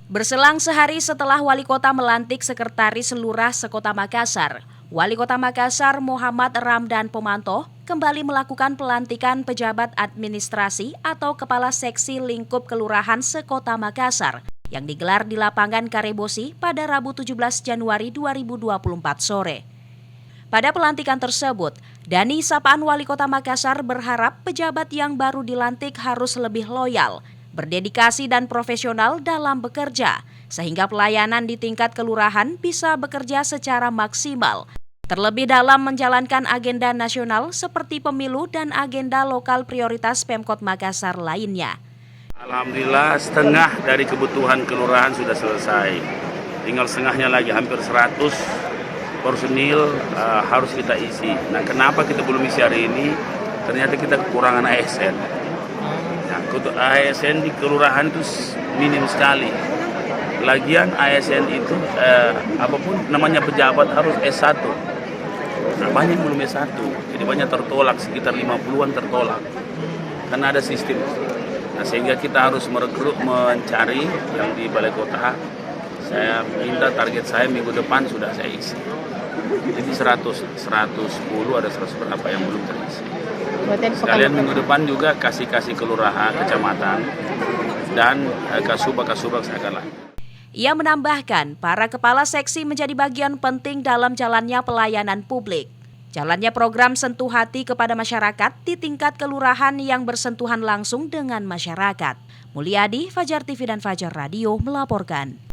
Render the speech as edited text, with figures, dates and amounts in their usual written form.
Berselang sehari setelah Wali Kota melantik Sekretaris Lurah Sekota Makassar, Wali Kota Makassar Muhammad Ramdan Pomanto kembali melakukan pelantikan pejabat administrasi atau Kepala Seksi Lingkup Kelurahan Sekota Makassar yang digelar di lapangan Karebosi pada Rabu 17 Januari 2024 sore. Pada pelantikan tersebut, Dani Sapaan Wali Kota Makassar berharap pejabat yang baru dilantik harus lebih loyal, berdedikasi dan profesional dalam bekerja, sehingga pelayanan di tingkat kelurahan bisa bekerja secara maksimal, terlebih dalam menjalankan agenda nasional seperti pemilu dan agenda lokal prioritas Pemkot Makassar lainnya. Alhamdulillah setengah dari kebutuhan kelurahan sudah selesai. Tinggal setengahnya lagi, hampir 100 personil harus kita isi. Nah, kenapa kita belum isi hari ini? Ternyata kita kekurangan ASN. Nah, ASN di kelurahan itu minim sekali. Lagian ASN itu apapun namanya pejabat harus S1. Nah, banyak belum S1. Jadi banyak tertolak, sekitar 50-an tertolak. Karena ada sistem. Nah, sehingga kita harus merekrut, mencari yang di balai kota. Saya minta target saya minggu depan sudah saya isi. Jadi 110 ada 100 berapa yang belum terisi. Sekalian minggu depan juga kasih kelurahan, kecamatan, dan kasubag saya akan lakukan. Ia menambahkan, para kepala seksi menjadi bagian penting dalam jalannya pelayanan publik. Jalannya program sentuh hati kepada masyarakat di tingkat kelurahan yang bersentuhan langsung dengan masyarakat. Mulyadi, Fajar TV dan Fajar Radio melaporkan.